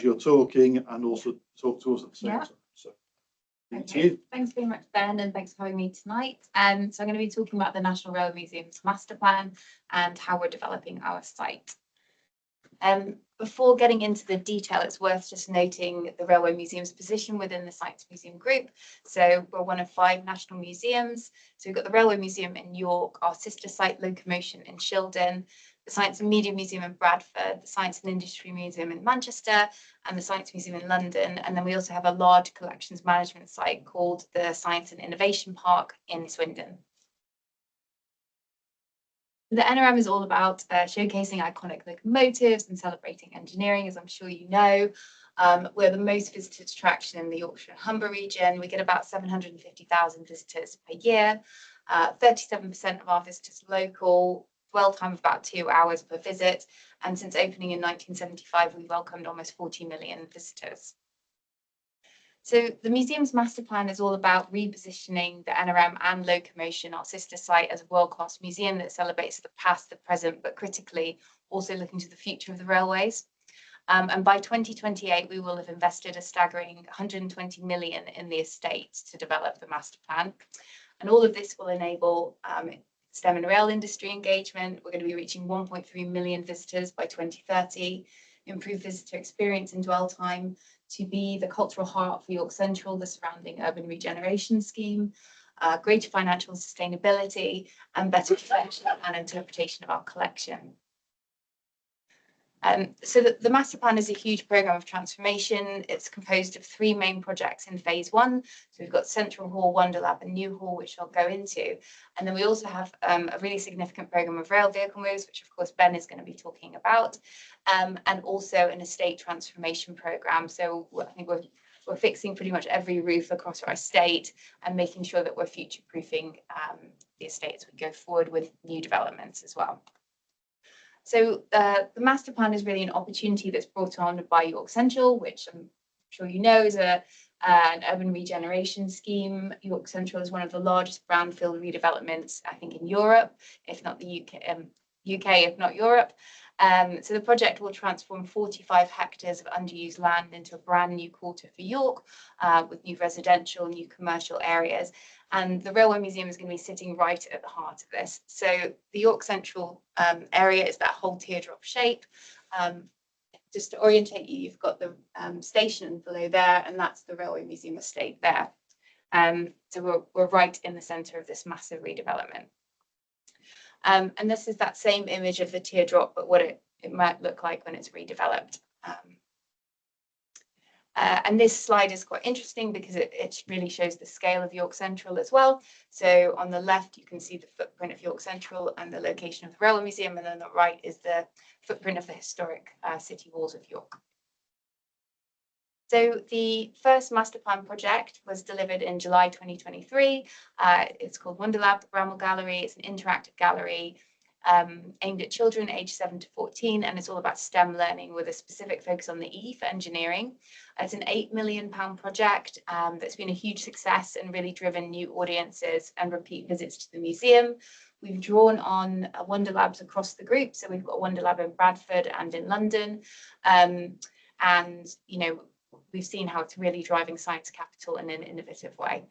you're talking and also talk to us at the same time. So, okay. Thanks very much, Ben, and thanks for having me tonight. So I'm going to be talking about the National Railway Museum's Masterplan and how we're developing our site. Before getting into the detail, it's worth just noting the Railway Museum's position within the Science Museum Group. So we're one of 5 national museums. So we've got the Railway Museum in York, our sister site Locomotion in Shildon, the Science and Media Museum in Bradford, the Science and Industry Museum in Manchester, and the Science Museum in London. And then we also have a large collections management site called the Science and Innovation Park in Swindon. The NRM is all about showcasing iconic locomotives and celebrating engineering, as I'm sure you know. We're the most visited attraction in the Yorkshire and Humber region. We get about 750,000 visitors per year. 37% of our visitors are local, dwell time of about 2 hours per visit. And since opening in 1975, we welcomed almost 40 million visitors. So the museum's master plan is all about repositioning the NRM and Locomotion, our sister site, as a world-class museum that celebrates the past, the present, but critically also looking to the future of the railways. And by 2028, we will have invested a staggering 120 million in the estate to develop the master plan. And all of this will enable STEM and rail industry engagement. We're going to be reaching 1.3 million visitors by 2030, improve visitor experience and dwell time, to be the cultural heart for York Central, the surrounding urban regeneration scheme, greater financial sustainability, and better reflection and interpretation of our collection. So the master plan is a huge programme of transformation. It's composed of 3 main projects in phase 1. So we've got Central Hall, Wonder Lab and New Hall, which I'll go into. And then we also have a really significant programme of rail vehicle moves, which of course Ben is going to be talking about, and also an estate transformation programme. So I think we're fixing pretty much every roof across our estate and making sure that we're future-proofing the estate as we go forward with new developments as well. So the master plan is really an opportunity that's brought on by York Central, which I'm sure you know is an urban regeneration scheme. York Central is one of the largest brownfield redevelopments, I think, in Europe, if not the UK, if not Europe. So the project will transform 45 hectares of underused land into a brand new quarter for York, with new residential, new commercial areas. And the Railway Museum is going to be sitting right at the heart of this. So the York Central area is that whole teardrop shape. Just to orientate you, you've got the station below there, and that's the Railway Museum estate there. So we're right in the centre of this massive redevelopment. And this is that same image of the teardrop, but what it might look like when it's redeveloped. And this slide is quite interesting because it really shows the scale of York Central as well. So on the left, you can see the footprint of York Central and the location of the Railway Museum, and then on the right is the footprint of the historic city walls of York. So the first master plan project was delivered in July 2023. It's called Wonder Lab, the Bramwell Gallery. It's an interactive gallery aimed at children aged 7 to 14, and it's all about STEM learning with a specific focus on the E for engineering. It's an £8 million project that's been a huge success and really driven new audiences and repeat visits to the museum. We've drawn on Wonder Labs across the group, so we've got Wonder Lab in Bradford and in London, and you know, we've seen how it's really driving science capital in an innovative way.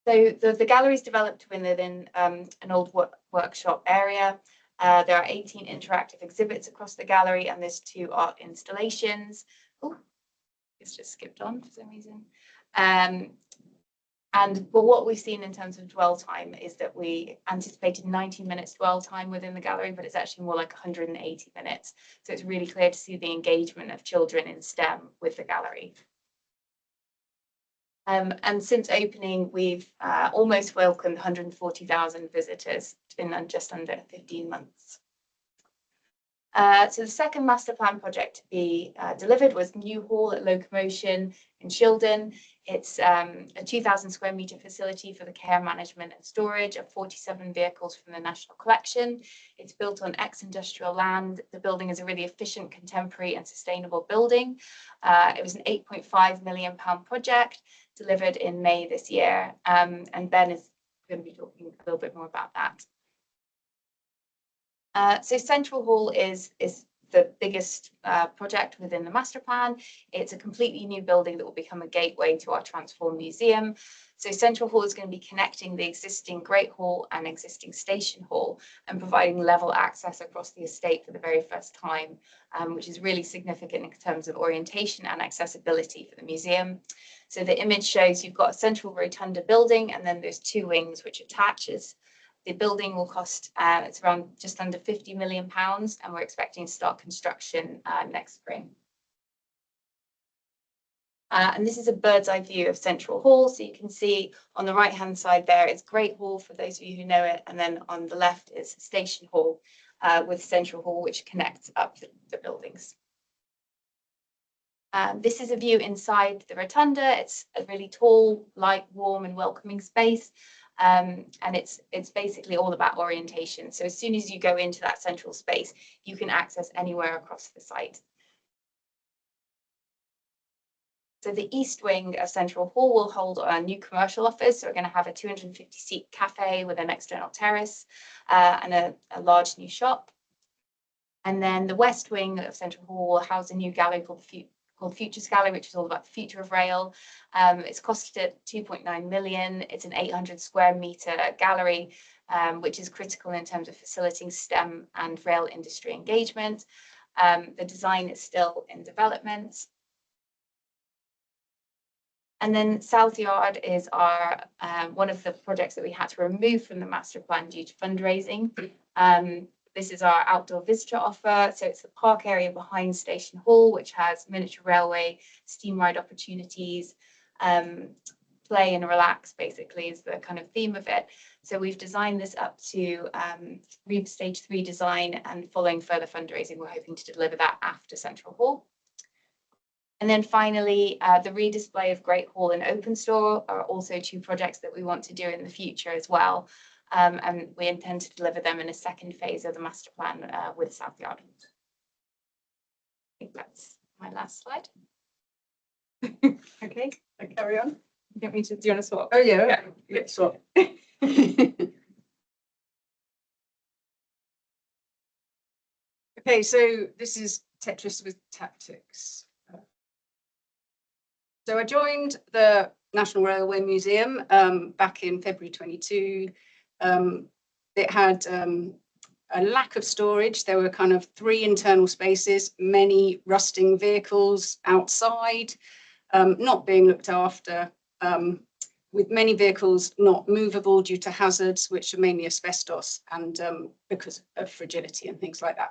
So the gallery is developed within an old workshop area. There are 18 interactive exhibits across the gallery, and there's 2 art installations. Oh, it's just skipped on for some reason. But what we've seen in terms of dwell time is that we anticipated 90 minutes dwell time within the gallery, but it's actually more like 180 minutes. So it's really clear to see the engagement of children in STEM with the gallery. And since opening, we've almost welcomed 140,000 visitors in just under 15 months. So the second master plan project to be delivered was New Hall at Locomotion in Shildon. It's a 2,000 square metre facility for the care, management and storage of 47 vehicles from the National Collection. It's built on ex-industrial land. The building is a really efficient, contemporary and sustainable building. It was an £8.5 million project delivered in May this year, and Ben is going to be talking a little bit more about that. So Central Hall is the biggest project within the master plan. It's a completely new building that will become a gateway to our transformed museum. So Central Hall is going to be connecting the existing Great Hall and existing Station Hall and providing level access across the estate for the very first time, which is really significant in terms of orientation and accessibility for the museum. So the image shows you've got a central rotunda building, and then there's two wings which attaches. The building will cost, it's around just under £50 million, and we're expecting to start construction next spring. And this is a bird's eye view of Central Hall. So you can see on the right hand side there is Great Hall, for those of you who know it, and then on the left is Station Hall with Central Hall, which connects up the buildings. This is a view inside the rotunda. It's a really tall, light, warm and welcoming space. And it's basically all about orientation. So as soon as you go into that central space, you can access anywhere across the site. So the east wing of Central Hall will hold a new commercial office. So we're going to have a 250-seat cafe with an external terrace and a large new shop. And then the west wing of Central Hall will house a new gallery called Futures Gallery, which is all about the future of rail. It's costed 2.9 million. It's an 800 square metre gallery, which is critical in terms of facilitating STEM and rail industry engagement. The design is still in development. And then South Yard is our one of the projects that we had to remove from the master plan due to fundraising. This is our outdoor visitor offer. So it's the park area behind Station Hall, which has miniature railway, steam ride opportunities, play and relax, basically, is the kind of theme of it. So we've designed this up to stage 3 design, and following further fundraising, we're hoping to deliver that after Central Hall. And then finally, the redisplay of Great Hall and Open Store are also two projects that we want to do in the future as well. And we intend to deliver them in a second phase of the master plan with South Yard. I think that's my last slide. Okay, I carry on. Do you want to swap? Oh yeah, let's swap. Okay, so this is Tetris with tactics. So I joined the National Railway Museum back in February 22. It had a lack of storage. There were kind of 3 internal spaces, many rusting vehicles outside, not being looked after, with many vehicles not movable due to hazards, which are mainly asbestos and because of fragility and things like that.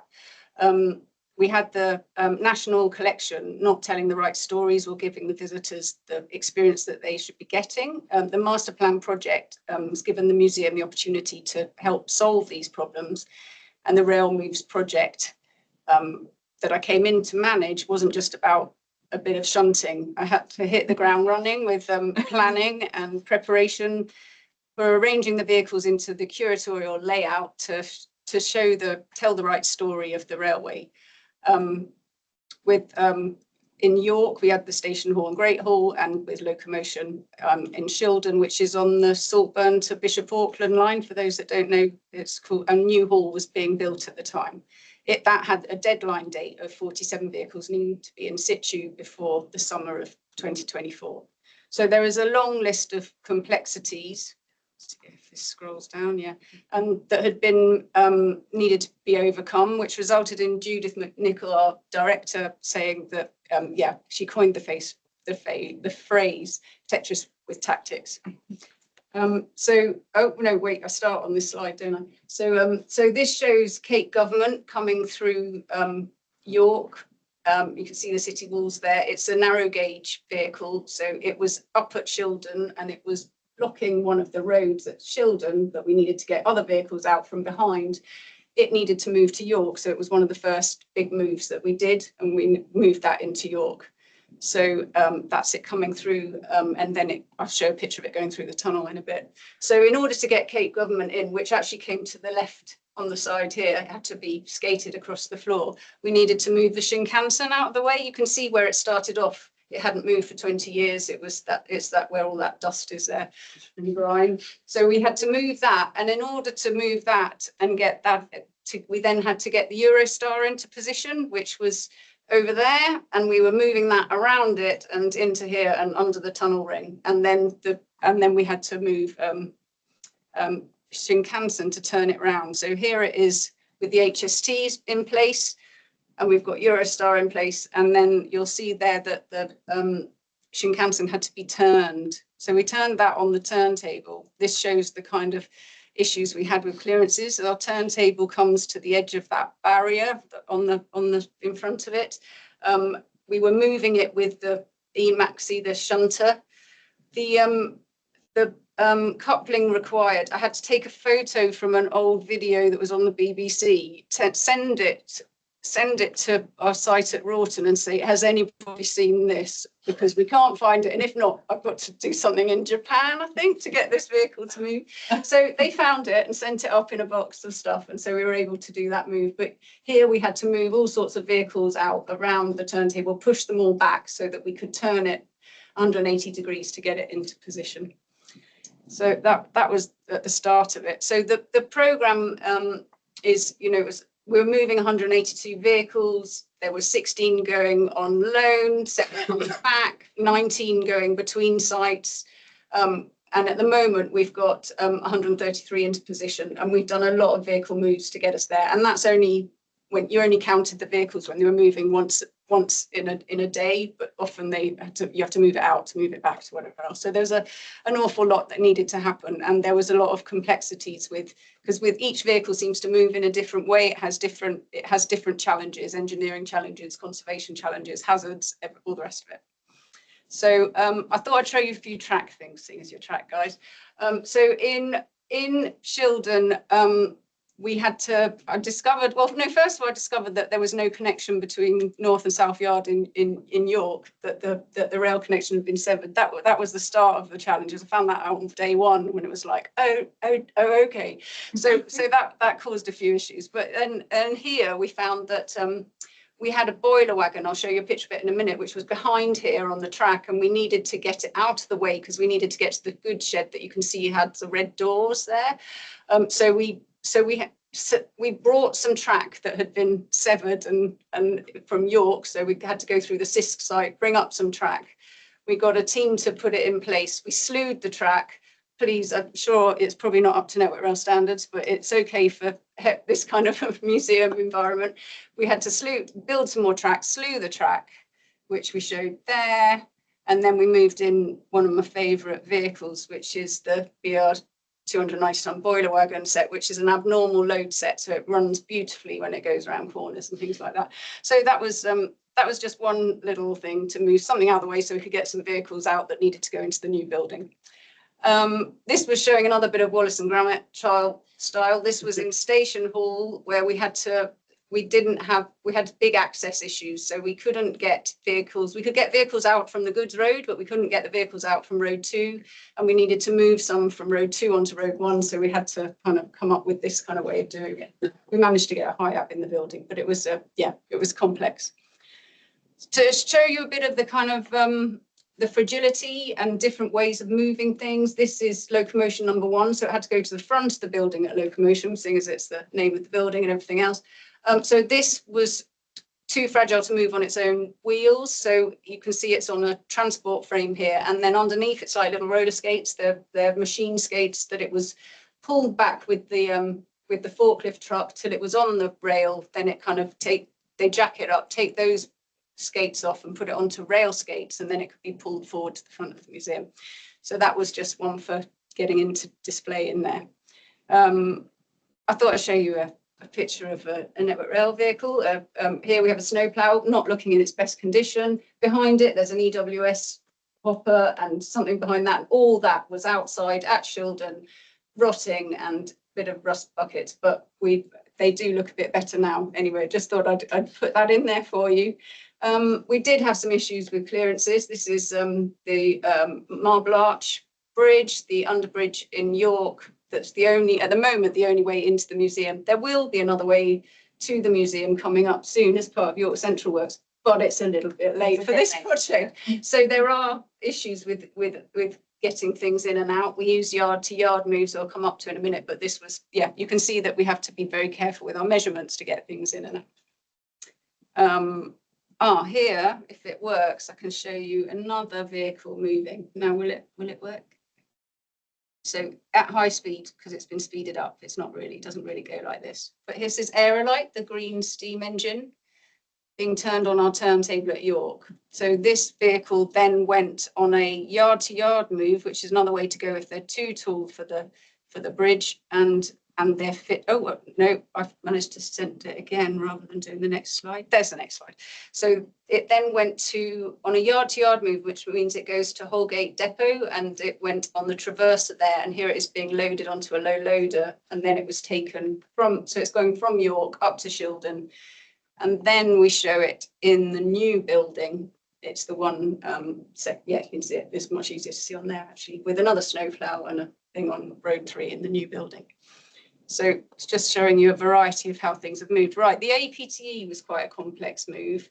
We had the national collection not telling the right stories or giving the visitors the experience that they should be getting. The master plan project was given the museum the opportunity to help solve these problems. And the Rail Moves project that I came in to manage wasn't just about a bit of shunting. I had to hit the ground running with planning and preparation for arranging the vehicles into the curatorial layout to tell the right story of the railway. In York, we had the Station Hall and Great Hall, and with locomotion in Shildon, which is on the Saltburn to Bishop Auckland line. For those that don't know, it's called a new hall was being built at the time. That had a deadline date of 47 vehicles needing to be in situ before the summer of 2024. So there is a long list of complexities. If this scrolls down, yeah, that had been needed to be overcome, which resulted in Judith McNichol, our director, saying that, yeah, she coined the phrase Tetris with tactics. Oh no, wait, I start on this slide, don't I? So this shows Cape Government coming through York. You can see the city walls there. It's a narrow gauge vehicle, so it was up at Shildon and it was blocking one of the roads at Shildon, but we needed to get other vehicles out from behind. It needed to move to York, so it was one of the first big moves that we did, and we moved that into York. So that's it coming through, and then I'll show a picture of it going through the tunnel in a bit. So in order to get Cape Government in, which actually came to the left on the side here, it had to be skated across the floor. We needed to move the Shinkansen out of the way. You can see where it started off. It hadn't moved for 20 years. It's that where all that dust is there and grime. So we had to move that. And in order to move that and get that we then had to get the Eurostar into position, which was over there, and we were moving that around it and into here and under the tunnel ring, and then we had to move Shinkansen to turn it round. So here it is with the HSTs in place, and we've got Eurostar in place, and then you'll see there that the Shinkansen had to be turned. So we turned that on the turntable. This shows the kind of issues we had with clearances. Our turntable comes to the edge of that barrier on the in front of it. We were moving it with the eMaxi, the shunter. The coupling required, I had to take a photo from an old video that was on the BBC, send it to our site at Rawton and say, has anybody seen this? Because we can't find it. And if not, I've got to do something in Japan, I think, to get this vehicle to move. So they found it and sent it up in a box of stuff. And so we were able to do that move. But here we had to move all sorts of vehicles out around the turntable, push them all back so that we could turn it 180 degrees to get it into position. So that was at the start of it. So the programme is, you know, we were moving 182 vehicles. There were 16 going on loan, 7 coming back, 19 going between sites. And at the moment, we've got 133 into position, and we've done a lot of vehicle moves to get us there. And that's only when you only counted the vehicles when they were moving once in a day, but often you have to move it out to move it back to whatever else. So there's an awful lot that needed to happen, and there was a lot of complexities because with each vehicle seems to move in a different way. It has different challenges, engineering challenges, conservation challenges, hazards, all the rest of it. So I thought I'd show you a few track things, seeing as you're track guys. So in Shildon, first of all, I discovered that there was no connection between North and South Yard in York, that the rail connection had been severed. That was the start of the challenges. I found that out on day one when it was like, oh, okay. So that caused a few issues. But and here we found that we had a boiler wagon, I'll show you a picture of it in a minute, which was behind here on the track, and we needed to get it out of the way because we needed to get to the goods shed that you can see had the red doors there. So we brought some track that had been severed and from York, so we had to go through the CISC site, bring up some track. We got a team to put it in place. We slewed the track. Please, I'm sure it's probably not up to Network Rail standards, but it's okay for this kind of museum environment. We had to build some more track, slew the track, which we showed there. And then we moved in one of my favourite vehicles, which is the BR 290-ton boiler wagon set, which is an abnormal load set, so it runs beautifully when it goes around corners and things like that. So that was just one little thing to move something out of the way so we could get some vehicles out that needed to go into the new building. This was showing another bit of Wallace and Gromit style. This was in Station Hall, where we had big access issues, so we couldn't get vehicles. We could get vehicles out from the goods road, but we couldn't get the vehicles out from Road 2, and we needed to move some from Road 2 onto Road 1, so we had to kind of come up with this kind of way of doing it. We managed to get a high up in the building, but it was it was complex. To show you a bit of the kind of the fragility and different ways of moving things, this is locomotion number 1, so it had to go to the front of the building at locomotion, seeing as it's the name of the building and everything else. So this was too fragile to move on its own wheels. So you can see it's on a transport frame here. And then underneath it's like little roller skates. They're machine skates that it was pulled back with the forklift truck till it was on the rail. Then it kind of they jack it up, take those skates off and put it onto rail skates. And then it could be pulled forward to the front of the museum. So that was just one for getting into display in there. I thought I'd show you a picture of a Network Rail vehicle. Here we have a snowplow, not looking in its best condition. Behind it, there's an EWS hopper and something behind that. All that was outside at Shildon, rotting and a bit of rust buckets, but they do look a bit better now. Anyway, just thought I'd put that in there for you. We did have some issues with clearances. This is the Marble Arch Bridge, the underbridge in York. That's at the moment, the only way into the museum. There will be another way to the museum coming up soon as part of York Central Works, but it's a little bit late for this project. So there are issues with getting things in and out. We use yard to yard moves I'll come up to in a minute, but this was, yeah, you can see that we have to be very careful with our measurements to get things in and out. Here, if it works, I can show you another vehicle moving. Now, will it work? So at high speed, because it's been speeded up, it doesn't really go like this. But here's this Aerolite, the green steam engine, being turned on our turntable at York. So this vehicle then went on a yard to yard move, which is another way to go if they're too tall for the bridge and they're fit. Oh no, I've managed to send it again rather than doing the next slide. There's the next slide. So it then went on a yard to yard move, which means it goes to Holgate Depot, and it went on the traverser there, and here it is being loaded onto a low loader, and then it was taken so it's going from York up to Shildon. And then we show it in the new building. It's the one, yeah, you can see it. It's much easier to see on there, actually, with another snowplow and a thing on Road 3 in the new building. So it's just showing you a variety of how things have moved. Right, the APTE was quite a complex move.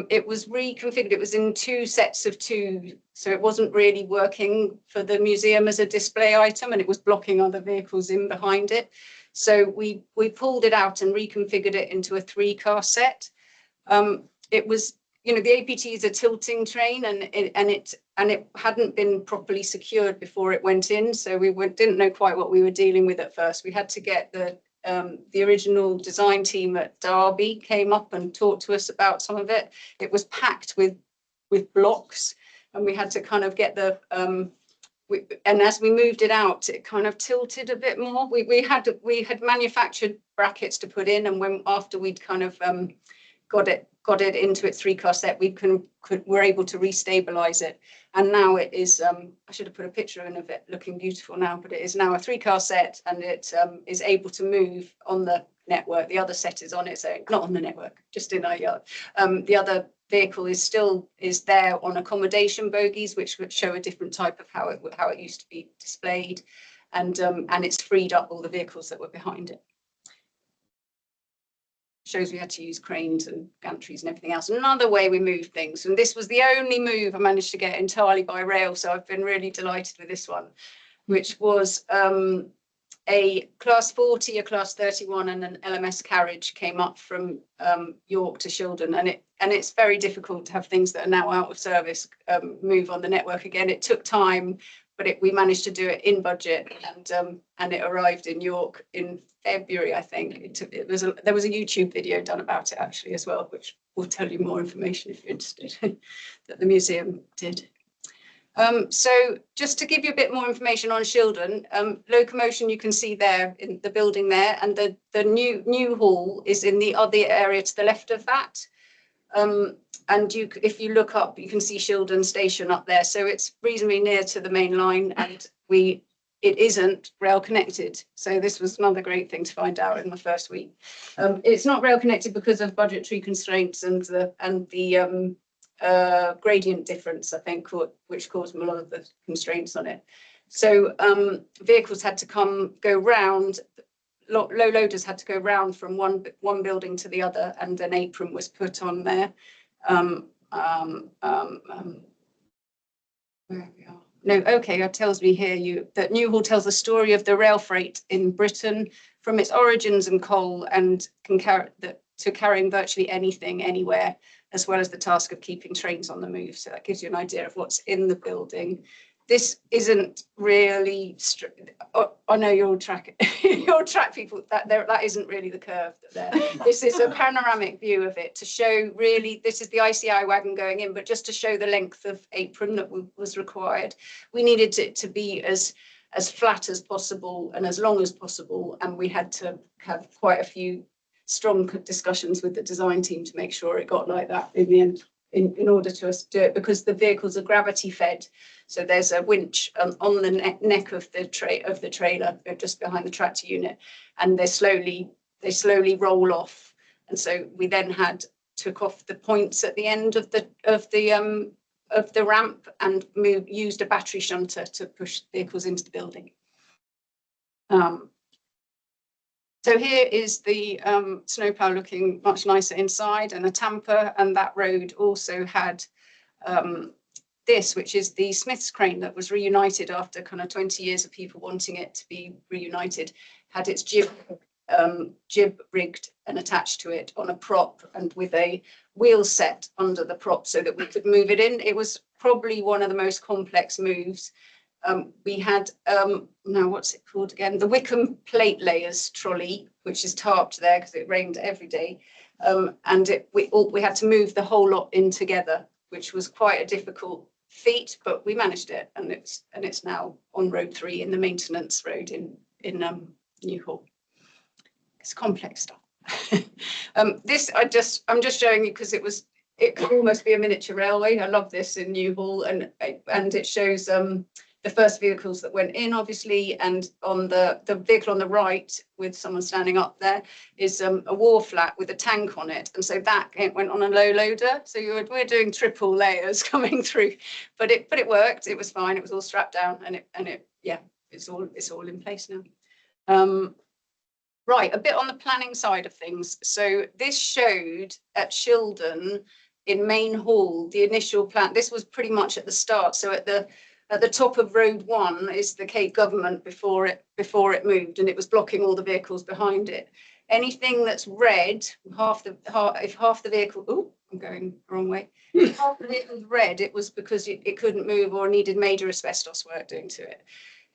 It was reconfigured. It was in 2 sets of 2, so it wasn't really working for the museum as a display item, and it was blocking other vehicles in behind it. So we pulled it out and reconfigured it into a 3-car set. It was, you know, the APT is a tilting train, and it hadn't been properly secured before it went in. So we didn't know quite what we were dealing with at first. We had to get the original design team at Derby came up and talked to us about some of it. It was packed with blocks, and we had to kind of get the and as we moved it out, it kind of tilted a bit more. We had manufactured brackets to put in, and after we'd kind of got it into its 3-car set, we're able to restabilize it. And now it is, I should have put a picture in of it looking beautiful now, but it is now a 3-car set, and it is able to move on the network. The other set is on its own, not on the network, just in our yard. The other vehicle is there on accommodation bogies, which would show a different type of how it used to be displayed, and it's freed up all the vehicles that were behind it. Shows we had to use cranes and gantries and everything else. Another way we moved things, and this was the only move I managed to get entirely by rail, so I've been really delighted with this one, which was a class 40, a class 31 and an LMS carriage came up from York to Shildon, and it's very difficult to have things that are now out of service move on the network again. It took time, but we managed to do it in budget, and it arrived in York in February, I think. There was a YouTube video done about it actually as well, which will tell you more information if you're interested, that the museum did. So just to give you a bit more information on Shildon, locomotion you can see there in the building there, and the new hall is in the other area to the left of that. And if you look up, you can see Shildon Station up there. So it's reasonably near to the main line, and it isn't rail connected. So this was another great thing to find out in my first week. It's not rail connected because of budgetary constraints and the gradient difference, I think, which caused a lot of the constraints on it. So vehicles had to go round. Low loaders had to go round from one building to the other, and an apron was put on there. Where we are? No, okay, it tells me here that Newhall tells the story of the rail freight in Britain from its origins in coal and to carrying virtually anything anywhere, as well as the task of keeping trains on the move. So that gives you an idea of what's in the building. This isn't really, I know you'll track people, that isn't really the curve there. This is a panoramic view of it to show really, this is the ICI wagon going in, but just to show the length of apron that was required. We needed it to be as flat as possible and as long as possible, and we had to have quite a few strong discussions with the design team to make sure it got like that in the end, in order to us do it, because the vehicles are gravity fed. So there's a winch on the neck of the trailer just behind the tractor unit, and they slowly roll off. And so we then took off the points at the end of the ramp and used a battery shunter to push vehicles into the building. So here is the snowplow looking much nicer inside, and a tamper, and that road also had this, which is the Smith's crane that was reunited after kind of 20 years of people wanting it to be reunited, had its jib rigged and attached to it on a prop and with a wheel set under the prop so that we could move it in. It was probably one of the most complex moves. We had, now what's it called again? The Wickham plate layers trolley, which is tarped there because it rained every day. And we had to move the whole lot in together, which was quite a difficult feat, but we managed it, and it's now on Road 3 in the maintenance road in Newhall. It's complex stuff. This I'm just showing you because it could almost be a miniature railway. I love this in Newhall, and it shows the first vehicles that went in, obviously, and on the vehicle on the right with someone standing up there is a war flat with a tank on it, and so that went on a low loader. So we're doing triple layers coming through, but it worked. It was fine. It was all strapped down, and it's all in place now. Right, a bit on the planning side of things. So this showed at Shildon in Main Hall the initial plan. This was pretty much at the start. So at the top of Road 1 is the Cape Government before it moved, and it was blocking all the vehicles behind it. Anything that's red, if half the vehicle, oh, I'm going the wrong way. If half the vehicle's red, it was because it couldn't move or needed major asbestos work doing to it.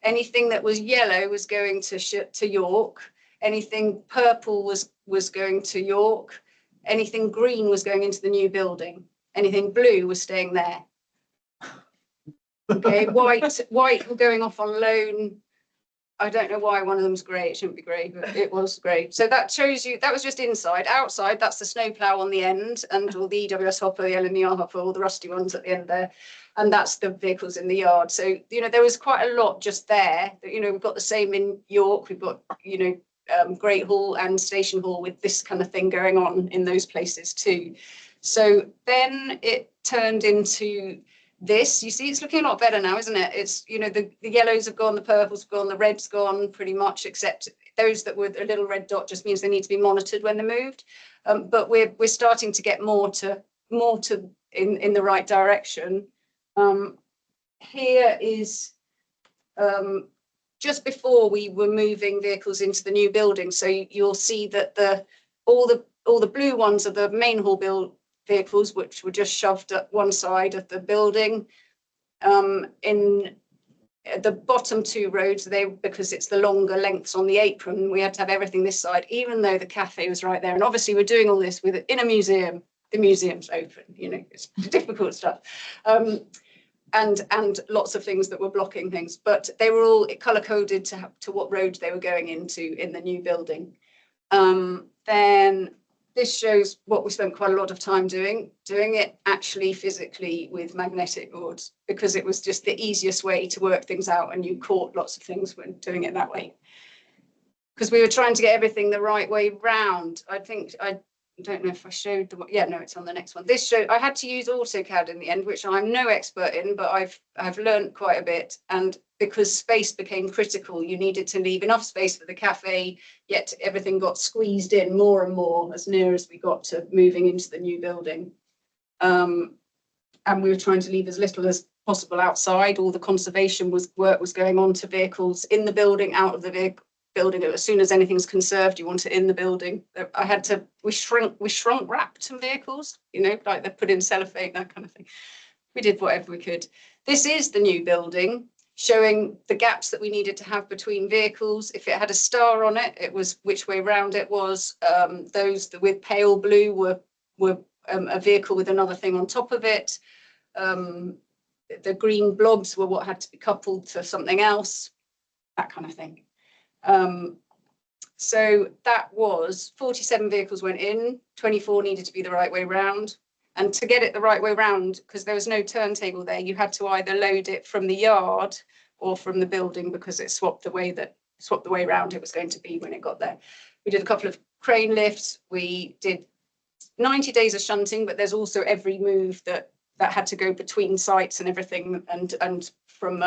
Anything that was yellow was going to York. Anything purple was going to York. Anything green was going into the new building. Anything blue was staying there. Okay, white were going off on loan. I don't know why one of them's grey. It shouldn't be grey, but it was grey. So that shows you, that was just inside. Outside, that's the snowplow on the end, and all the EWS hopper, the LNER hopper, all the rusty ones at the end there. And that's the vehicles in the yard. So, there was quite a lot just there. We've got the same in York. We've got, Great Hall and Station Hall with this kind of thing going on in those places too. So then it turned into this. You see, it's looking a lot better now, isn't it? It's, the yellows have gone, the purples have gone, the red's gone pretty much, except those that were a little red dot just means they need to be monitored when they're moved. But we're starting to get more to in the right direction. Here is just before we were moving vehicles into the new building. So you'll see that all the blue ones are the main hall build vehicles, which were just shoved at one side of the building. In the bottom two roads, because it's the longer lengths on the apron, we had to have everything this side, even though the cafe was right there. And obviously we're doing all this in a museum. The museum's open, it's difficult stuff. And lots of things that were blocking things, but they were all color coded to what road they were going into in the new building. Then this shows what we spent quite a lot of time doing it actually physically with magnetic boards, because it was just the easiest way to work things out, and you caught lots of things when doing it that way. Because we were trying to get everything the right way round. I don't know if I showed no, it's on the next one. This show, I had to use AutoCAD in the end, which I'm no expert in, but I've learned quite a bit. And because space became critical, you needed to leave enough space for the cafe, yet everything got squeezed in more and more as near as we got to moving into the new building. And we were trying to leave as little as possible outside. All the conservation work was going on to vehicles in the building, out of the building. As soon as anything's conserved, you want it in the building. We shrunk wrapped some vehicles, like they put in cellophane, that kind of thing. We did whatever we could. This is the new building, showing the gaps that we needed to have between vehicles. If it had a star on it, it was which way round it was. Those with pale blue were a vehicle with another thing on top of it. The green blobs were what had to be coupled to something else, that kind of thing. So that was 47 vehicles went in, 24 needed to be the right way round. And to get it the right way round, because there was no turntable there, you had to either load it from the yard or from the building, because it swapped the way round it was going to be when it got there. We did a couple of crane lifts. We did 90 days of shunting, but there's also every move that had to go between sites and everything, and from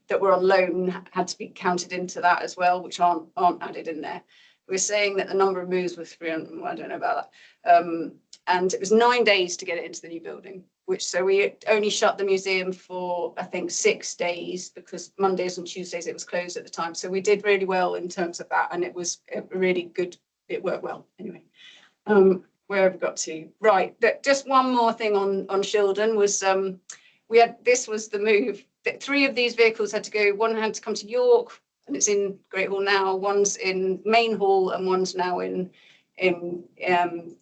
that were on loan had to be counted into that as well, which aren't added in there. We're saying that the number of moves was 300, well, I don't know about that. And it was 9 days to get it into the new building, so we only shut the museum for, I think, 6 days, because Mondays and Tuesdays it was closed at the time. So we did really well in terms of that, and it was really good. It worked well anyway. Where have we got to? Right, just one more thing on Shildon was this was the move. 3 of these vehicles had to go. One had to come to York, and it's in Great Hall now. One's in Main Hall, and one's now in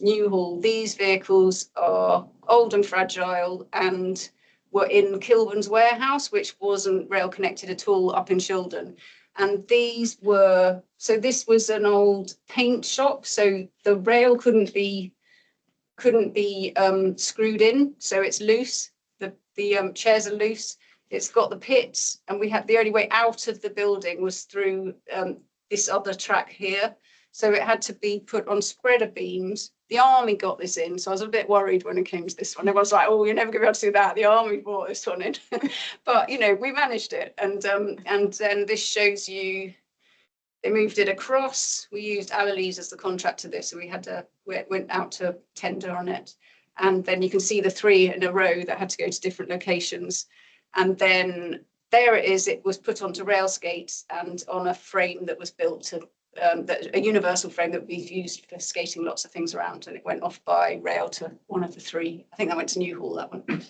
New Hall. These vehicles are old and fragile and were in Kilburn's warehouse, which wasn't rail connected at all up in Shildon. And these were, so this was an old paint shop, so the rail couldn't be screwed in, so it's loose. The chairs are loose. It's got the pits, and we had the only way out of the building was through this other track here. So it had to be put on spreader beams. The army got this in, so I was a bit worried when it came to this one. Everyone's like, "Oh, you're never going to be able to do that." The army brought this one in, but you know, we managed it. And then this shows you they moved it across. We used Allalees as the contractor this, so we went out to tender on it. And then you can see the 3 in a row that had to go to different locations. And then there it is. It was put onto rail skates and on a frame that was built to. A universal frame that would be used for skating lots of things around, and it went off by rail to one of the 3. I think that went to New Hall, that one.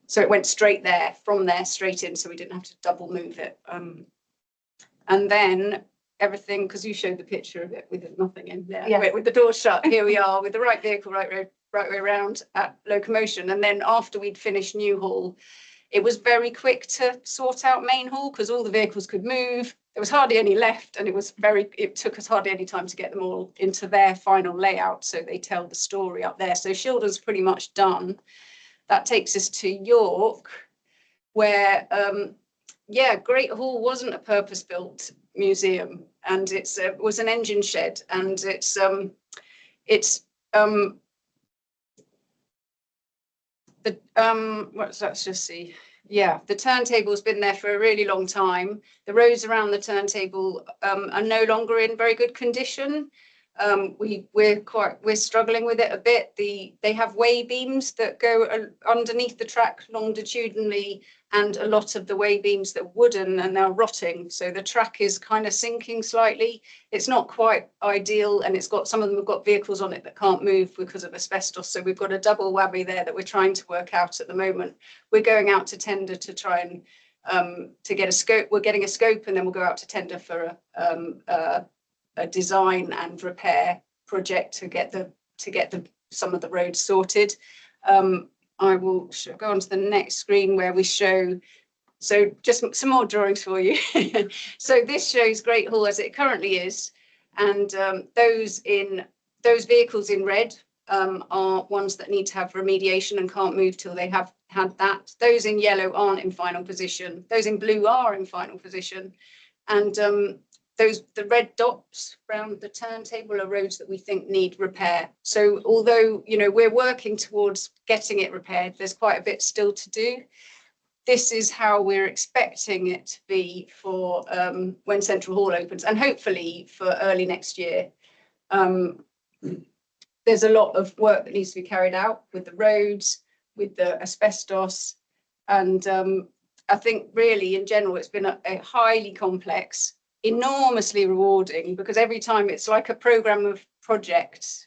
So it went straight there, from there straight in, so we didn't have to double move it. And then everything, because you showed the picture of it with nothing in there, Yeah. with the door shut. Here we are with the right vehicle, right road, right way around at locomotion. And then after we'd finished New Hall, it was very quick to sort out Main Hall because all the vehicles could move. There was hardly any left, and it took us hardly any time to get them all into their final layout, so they tell the story up there. So Shildon's pretty much done. That takes us to York, where Great Hall wasn't a purpose-built museum, and it was an engine shed, and let's just see. Yeah, the turntable's been there for a really long time. The roads around the turntable are no longer in very good condition. We're struggling with it a bit. They have way beams that go underneath the track longitudinally, and a lot of the way beams that are wooden and they're rotting. So the track is kind of sinking slightly. It's not quite ideal, and some of them have got vehicles on it that can't move because of asbestos. So we've got a double whammy there that we're trying to work out at the moment. We're going out to tender to try and to get a scope. We're getting a scope, and then we'll go out to tender for a design and repair project to get some of the roads sorted. I will go on to the next screen where we show, so just some more drawings for you. So this shows Great Hall as it currently is, and those vehicles in red are ones that need to have remediation and can't move till they have had that. Those in yellow aren't in final position. Those in blue are in final position, and the red dots around the turntable are roads that we think need repair. So although, you know, we're working towards getting it repaired, there's quite a bit still to do. This is how we're expecting it to be for when Central Hall opens, and hopefully for early next year. There's a lot of work that needs to be carried out with the roads, with the asbestos, and I think really in general it's been a highly complex, enormously rewarding, because every time it's like a program of projects,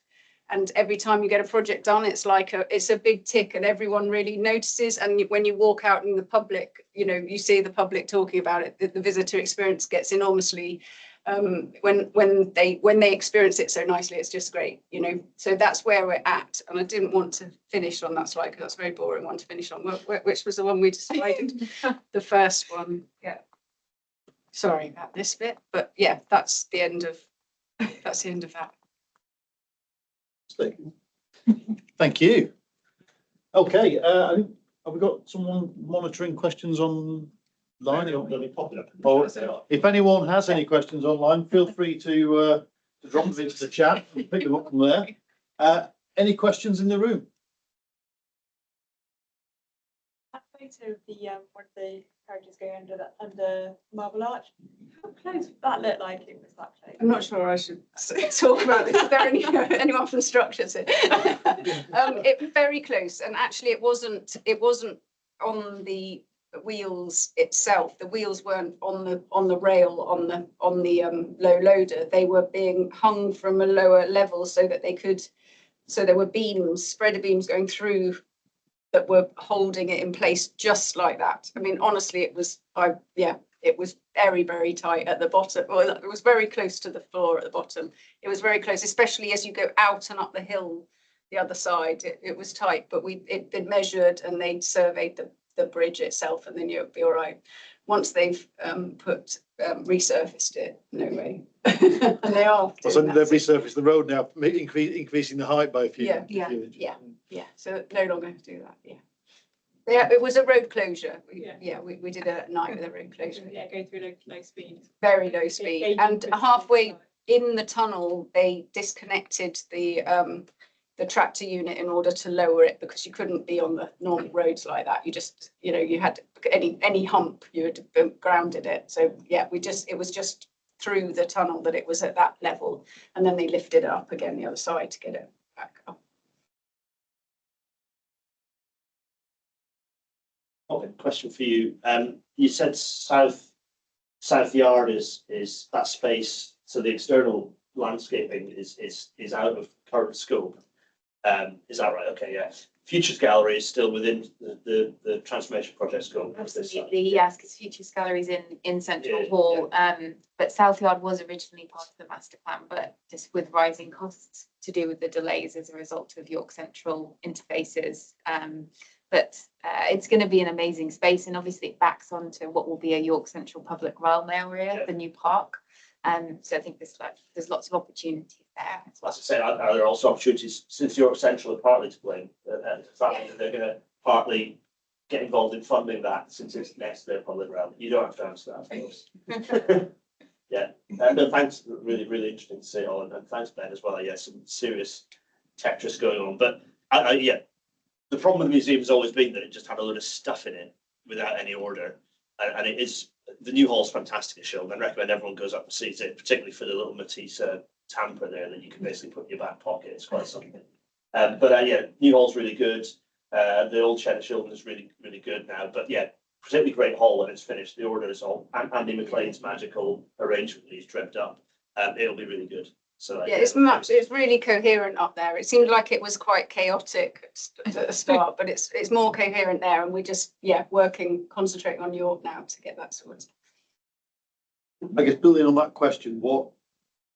and every time you get a project done, it's a big tick, and everyone really notices. And when you walk out in the public, you know, you see the public talking about it. The visitor experience gets enormously when they experience it so nicely. It's just great, you know. So that's where we're at. And I didn't want to finish on that slide because that's a very boring one to finish on. Which was the one we decided? The first one, yeah. Sorry about this bit, but yeah, that's the end of that. Thank you. Okay, have we got someone monitoring questions online? Or if anyone has any questions online, feel free to drop them into the chat and pick them up from there. Any questions in the room? That photo of the where the carriages going under Marble Arch. How close would that look like if it was that close? I'm not sure I should talk about this. Is there anyone from structures here? It very close, and actually it wasn't on the wheels itself. The wheels weren't on the rail on the low loader. They were being hung from a lower level so that they could. So there were beams, spreader beams going through that were holding it in place just like that. I mean, honestly, it was very, very tight at the bottom. Well, it was very close to the floor at the bottom. It was very close, especially as you go out and up the hill, the other side. It was tight, but it'd been measured and they'd surveyed the bridge itself, and they knew it'd be all right. Once they've resurfaced it, no way. And they are. So they've resurfaced the road now, increasing the height by a few. Yeah, few inches. Yeah, so no longer do that, yeah. It was a road closure. We did it at night with a road closure. Yeah, going through low speed. Very low speed. And halfway in the tunnel, they disconnected the tractor unit in order to lower it, because you couldn't be on the normal roads like that. You just, you had any hump, you had grounded it. So yeah, it was just through the tunnel that it was at that level. And then they lifted it up again the other side to get it back up. Okay, question for you. You said south yard is that space, so the external landscaping is out of current scope. Is that right? Okay, yeah. Futures Gallery is still within the transformation project scope. Absolutely, yes, because Futures Gallery's in Central Yeah, Hall, but South Yard was originally part of the master plan, but just with rising costs to do with the delays as a result of York Central interfaces. But it's going to be an amazing space, and obviously it backs onto what will be a York Central public realm area, the new park. So I think there's lots of opportunities there. As I say, are there also opportunities, since York Central are partly to blame, the fact that they're going to partly get involved in funding that, since it's next to their public realm? You don't have to answer that, of course. Yeah, no, thanks. Really, really interesting to see it all, and thanks, Ben, as well. Yeah, some serious Tetris going on, but yeah. The problem with the museum has always been that it just had a load of stuff in it without any order. And it is, the new hall's fantastic to show. I recommend everyone goes up and sees it, particularly for the little Matisse tamper there that you can basically put in your back pocket. It's quite something. But yeah, new hall's really good. The old Cheddar Children is really, really good now. But yeah, particularly great hall when it's finished. The order is all Andy McLean's magical arrangement that he's dreamt up. It'll be really good. So yeah, it's really coherent up there. It seemed like it was quite chaotic at the start, but it's more coherent there, and we're just concentrating on York now to get that sorted. I guess building on that question, what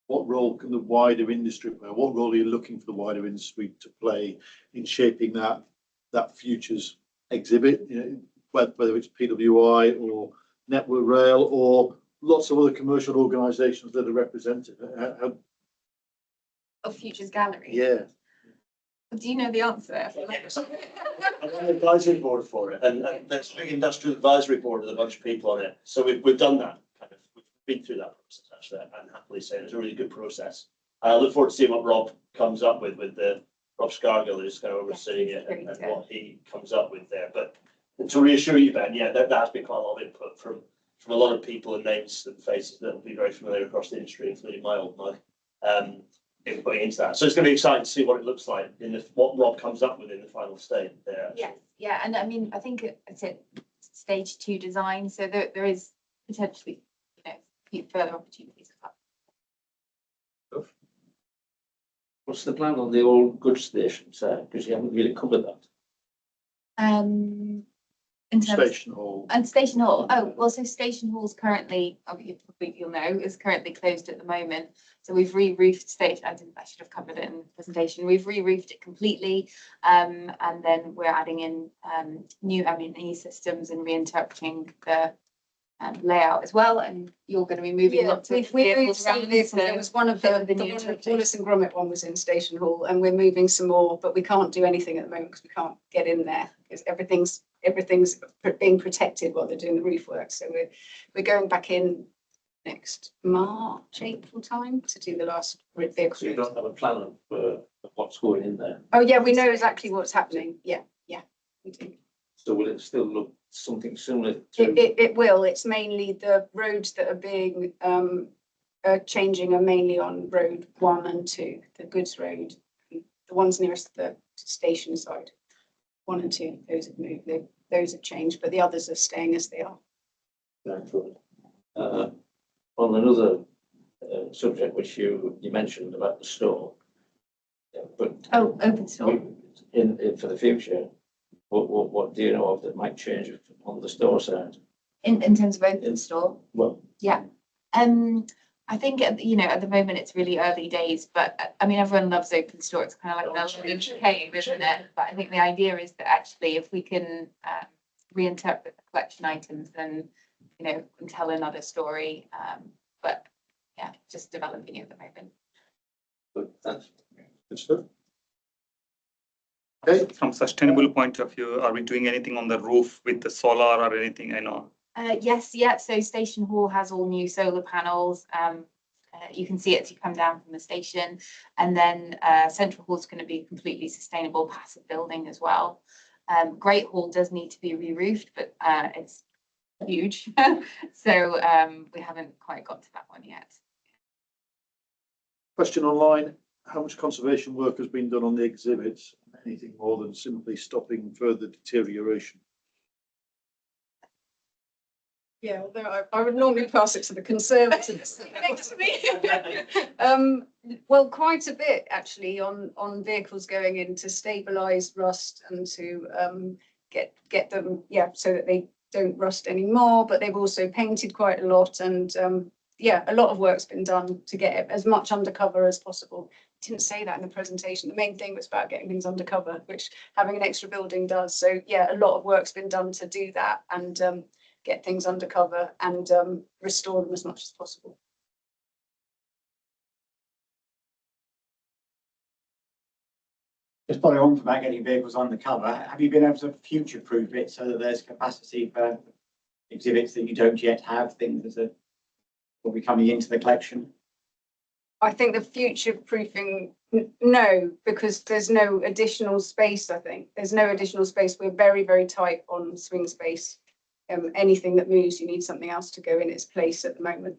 role can the wider industry play? What role are you looking for the wider industry to play in shaping that futures exhibit? Whether it's PWI or Network Rail or lots of other commercial organisations that are represented. Of Futures Gallery. Yeah. Do you know the answer? I'm on the advisory board for it, and there's a big industrial advisory board with a bunch of people on it. So we've done that we've been through that process actually, and happily say it's a really good process. I look forward to seeing what Rob comes up with the Rob Scargill, who's kind of overseeing it, and what he comes up with there. But to reassure you, Ben, yeah, there has been quite a lot of input from a lot of people and names and faces that will be very familiar across the industry, including my old mug. In putting into that, so it's going to be exciting to see what it looks like what Rob comes up with in the final state there. Yes, yeah, and I mean, I think it's at stage 2 design, so there is potentially, further opportunities of that. What's the plan on the old goods station, sir? Because you haven't really covered that. In terms Station Hall. And Station Hall. Oh, well, so Station Hall's currently, you'll know, is currently closed at the moment. So we've re-roofed station. I should have covered it in the presentation. We've re-roofed it completely, and then we're adding in new M&E systems and reinterpreting the layout as well. And you're going to be moving lots of vehicles around. There was one of the new Wallace and Gromit one was in Station Hall, and we're moving some more, but we can't do anything at the moment because we can't get in there because everything's being protected while they're doing the roof work. So we're going back in next March, April time to do the last vehicle. So you don't have a plan for what's going in there. Oh yeah, we know exactly what's happening. Yeah, we do. So will it still look something similar to? It will. It's mainly the roads that are being changing are mainly on road 1 and 2, the goods road, the ones nearest the station side. 1 and 2, those have moved. Those have changed, but the others are staying as they are. On another subject which you mentioned about the store, but Oh, open store. in for the future, what do you know of that might change on the store side? In terms of open store. Well, I think at the moment it's really early days, but I mean everyone loves open store. It's kind of like an element cave, isn't it? But I think the idea is that actually if we can reinterpret the collection items, then and tell another story. But yeah, just developing it at the moment. good, thanks. Good stuff. Okay, From sustainable point of view, are we doing anything on the roof with the solar or anything? I know. Yes, yeah. So Station Hall has all new solar panels. You can see it as you come down from the station, and then Central Hall is going to be a completely sustainable passive building as well. Great Hall does need to be re-roofed, but it's huge, so we haven't quite got to that one yet. question online. How much conservation work has been done on the exhibits? Anything more than simply stopping further deterioration? Yeah, although I would normally pass it to the Conservatives next to me. Well, quite a bit actually on vehicles going in to stabilise rust and to get them, so that they don't rust anymore. But they've also painted quite a lot, and a lot of work's been done to get it as much undercover as possible. I didn't say that in the presentation. The main thing was about getting things undercover, which having an extra building does. So yeah, a lot of work's been done to do that and get things undercover and restore them as much as possible. Just following on from that, getting vehicles undercover, have you been able to future-proof it so that there's capacity for exhibits that you don't yet have, things that will be coming into the collection? I think the future-proofing, no, because there's no additional space, I think. There's no additional space. We're very, very tight on swing space. Anything that moves, you need something else to go in its place at the moment.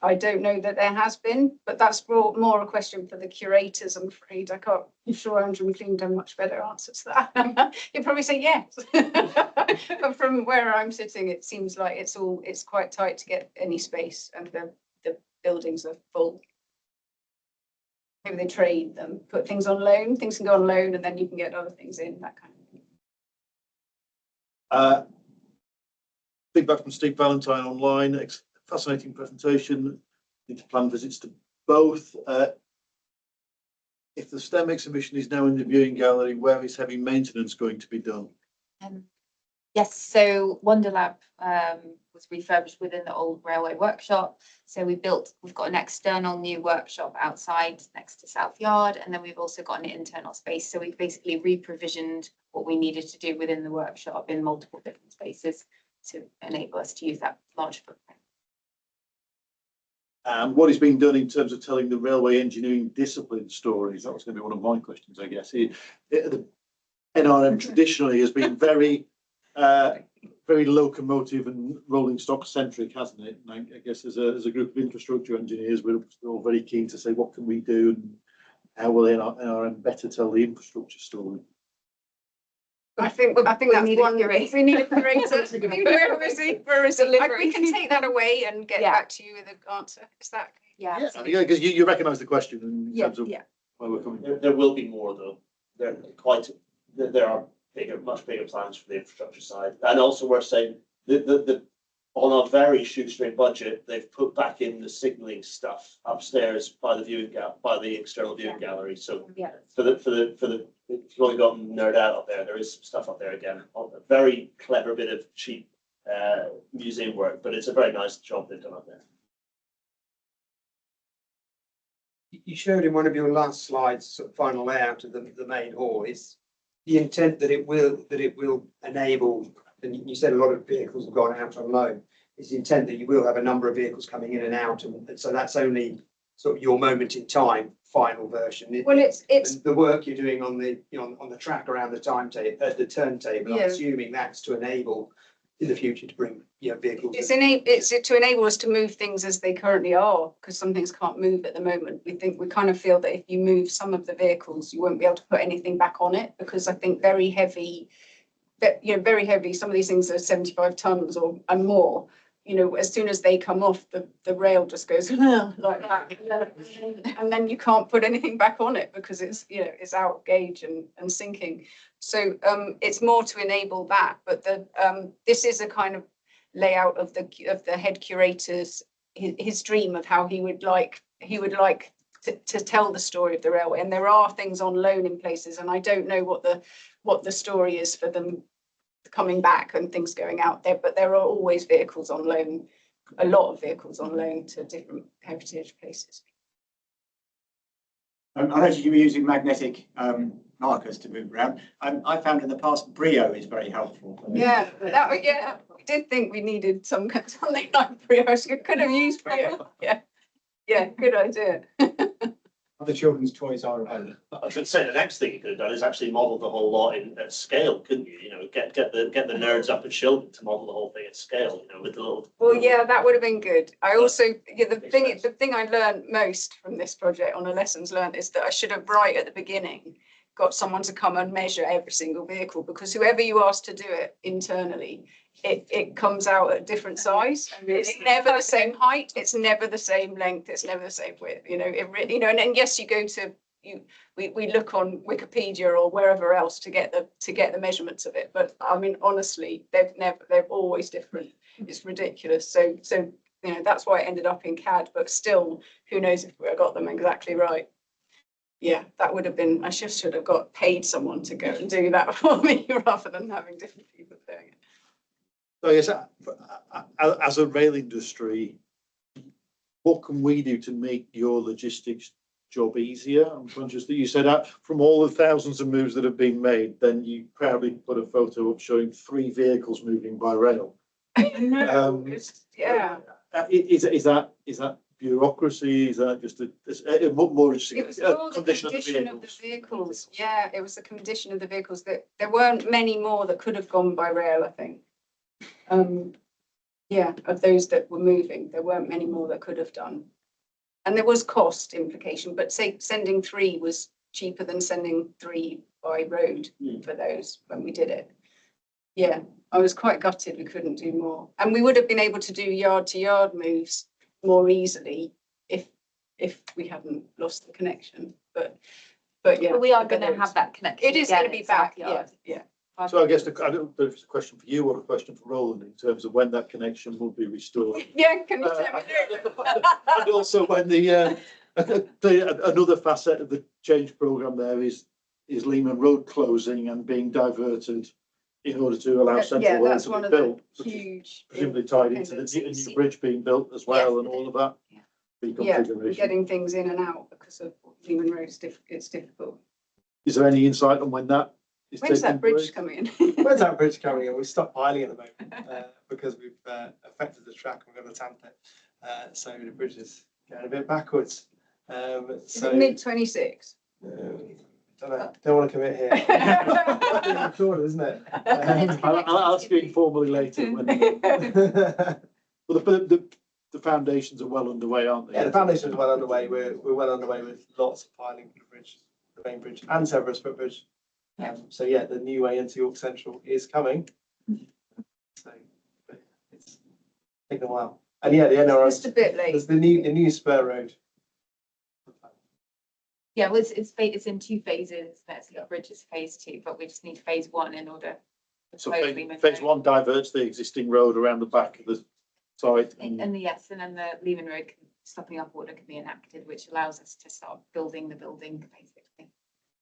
I don't know that there has been, but that's more a question for the curators, I'm afraid. I'm sure Andrew McLean would have a much better answer to that. He'd probably say yes. But from where I'm sitting, it seems like it's quite tight to get any space, and the buildings are full. Maybe they trade them, put things on loan. Things can go on loan, and then you can get other things in, that kind of thing. Feedback from Steve Valentine online. Fascinating presentation. Need to plan visits to both. If the STEM exhibition is now in the viewing gallery, where is heavy maintenance going to be done? Yes, so Wonderlab was refurbished within the old railway workshop. So we've got an external new workshop outside next to South Yard, and then we've also got an internal space. So we've basically re-provisioned what we needed to do within the workshop in multiple different spaces to enable us to use that large footprint. And what is being done in terms of telling the railway engineering discipline stories? That was going to be one of my questions, I guess. The NRM traditionally has been very locomotive and rolling stock centric, hasn't it? And I guess as a group of infrastructure engineers, we're all very keen to say what can we do and how will NRM better tell the infrastructure story. I think that's one. We need a curator. Where is he? We can take that away and get back to you with an answer. Is that? Yeah, because you recognise the question in terms of where we're coming from. There will be more though. There are much bigger plans for the infrastructure side, and also we're saying on a very shoestring budget, they've put back in the signalling stuff upstairs by the external viewing gallery. So if you want to go and nerd out up there is some stuff up there again. A very clever bit of cheap museum work, but it's a very nice job they've done up there. You showed in one of your last slides, sort of final layout of the main hall, is the intent that it will enable, and you said a lot of vehicles have gone out on loan, is the intent that you will have a number of vehicles coming in and out, and so that's only sort of your moment in time final version. Well, it's the work you're doing on the on the track around the timetable, the turntable. Yeah. I'm assuming that's to enable in the future to bring, vehicles. It's to enable us to move things as they currently are, because some things can't move at the moment. We kind of feel that if you move some of the vehicles, you won't be able to put anything back on it, because I think very heavy, some of these things are 75 tons and more. As soon as they come off, the rail just goes like that, and then you can't put anything back on it because it's out of gauge and sinking. So it's more to enable that. But this is a kind of layout of the head curator's his dream of how he would like to tell the story of the railway. And there are things on loan in places, and I don't know what the story is for them coming back and things going out there, but there are always vehicles on loan, a lot of vehicles on loan to different heritage places. I noticed you were using magnetic markers to move around. I found in the past Brio is very helpful. Yeah, we did think we needed something like Brio. We could have used Brio. Yeah, good idea. Other children's toys are available. I should say the next thing you could have done is actually model the whole lot at scale, couldn't you? Get the nerds up and show them to model the whole thing at scale, with the little. Well, yeah, that would have been good. I also, the thing I learned most from this project on a lessons learned is that I should have right at the beginning got someone to come and measure every single vehicle, because whoever you ask to do it internally, it comes out at a different size. It's never the same height. It's never the same length. It's never the same width. And then yes, you go to we look on Wikipedia or wherever else to get the measurements of it. But I mean, honestly, they're always different. It's ridiculous. So that's why it ended up in CAD. But still, who knows if we got them exactly right. Yeah, that would have been. I should have got paid someone to go and do that for me rather than having different people doing it. So yes, as a rail industry, what can we do to make your logistics job easier? I'm conscious that you said that from all the thousands of moves that have been made, then you proudly put a photo up showing 3 vehicles moving by rail. Yeah. Is that bureaucracy? Is that just a more interesting condition of the vehicles? Yeah, it was the condition of the vehicles. That there weren't many more that could have gone by rail, I think. Of those that were moving, there weren't many more that could have done. And there was cost implication, but say sending 3 was cheaper than sending 3 by road for those when we did it. Yeah, I was quite gutted we couldn't do more. And we would have been able to do yard to yard moves more easily if we hadn't lost the connection. But yeah. But we are going to have that connection. It is going to be back. Yeah. So I guess I don't know if it's a question for you or a question for Roland in terms of when that connection will be restored. Yeah, can you tell me? And also when another facet of the change programme there is Lehman Road closing and being diverted in order to allow Central Road to be built. Huge, presumably tied into the new bridge being built as well, and all of that. Yeah, getting things in and out because of Lehman Road it's difficult. Is there any insight on when that is? When's that bridge coming in? When's that bridge coming in? We're stockpiling at the moment because we've affected the track and we're going to tamp it. So the bridge is going a bit backwards. Is it mid-26? Don't want to commit here. It's short, isn't it? I'll ask you informally later. Well, the foundations are well underway, aren't they? Yeah, the foundations are well underway. We're well underway with lots of piling for the bridge, the main bridge, and Severus footbridge. So yeah, the new way into York Central is coming. So it's taken a while. And yeah, the NRS just a bit late. There's the new spur road. Yeah, well, it's in 2 phases. That's the bridge is phase 2, but we just need phase 1 in order. So phase 1 diverts the existing road around the back of the site. And then the Lehman Road stopping up order can be enacted, which allows us to start building the building basically.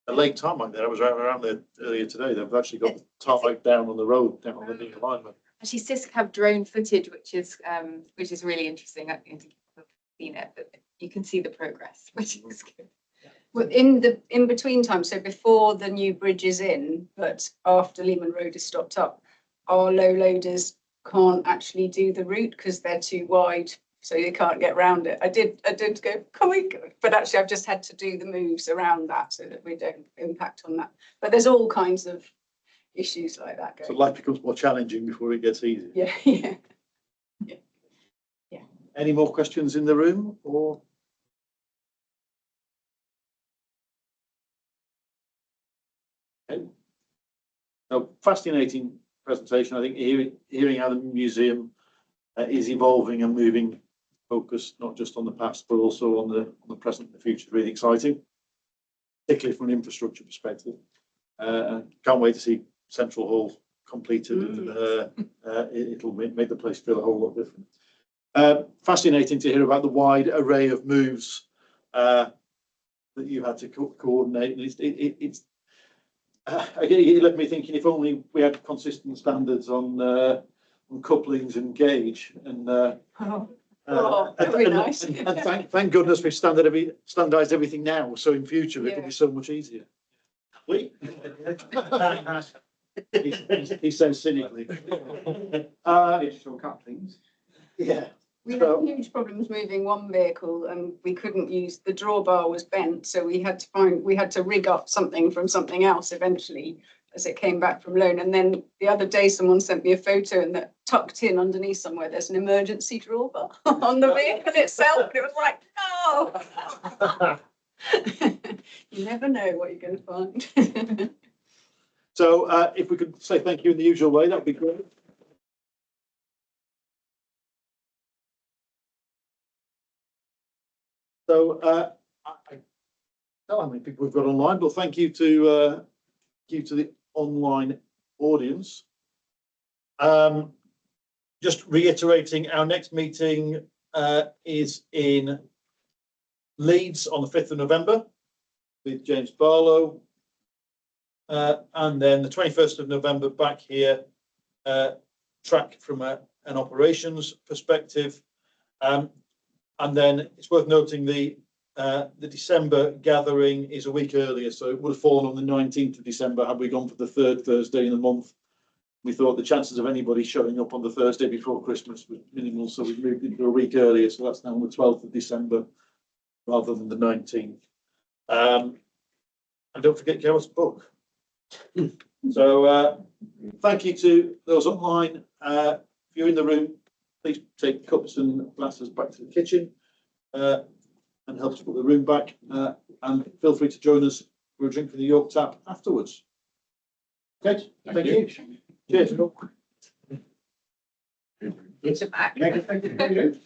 A lake tarmac there. I was around there earlier today. They've actually got tarmac down on the road, down on the new alignment. Actually, CISC have drone footage, which is really interesting. I think you've seen it, but you can see the progress, which is good. Well, in between time, so before the new bridge is in, but after Lehman Road is stopped up, our low loaders can't actually do the route because they're too wide, so you can't get around it. I did go, can we go? But actually I've just had to do the moves around that so that we don't impact on that. But there's all kinds of, issues like that So going. life becomes more challenging before it gets easy. Yeah, yeah. Any more questions in the room or? Okay. A fascinating presentation. I think hearing how the museum is evolving and moving focus, not just on the past, but also on the present and the future, is really exciting, particularly from an infrastructure perspective. Can't wait to see Central Hall completed. It'll make the place feel a whole lot different. Fascinating to hear about the wide array of moves that you had to coordinate. It's it left me thinking, if only we had consistent standards on couplings and gauge, and that'd be nice. and thank goodness we've standardized everything now, so in future it will be so much easier. He says cynically. Digital couplings. Yeah. We So- had huge problems moving one vehicle and we couldn't use, the drawbar was bent, so we had to rig up something from something else eventually as it came back from loan. And then the other day someone sent me a photo and that tucked in underneath somewhere there's an emergency drawbar on the vehicle itself, and it was like, no. You never know what you're going to find. So if we could say thank you in the usual way, that would be great. So I don't know how many people we've got online, but thank you to the online audience. Just reiterating, our next meeting is in Leeds on the 5th of November with James Barlow. And then the 21st of November back here, track from an operations perspective. And then it's worth noting the December gathering is a week earlier, so it would have fallen on the 19th of December had we gone for the third Thursday in the month. We thought the chances of anybody showing up on the Thursday before Christmas was minimal, so we moved it to a week earlier, so that's now on the 12th of December rather than the 19th. And don't forget Gareth's book. So thank you to those online. If you're in the room, please take cups and glasses back to the kitchen and help us put the room back. And feel free to join us for a drink from the York Tap afterwards. Okay, thank you. Cheers. It's a back. Thank you.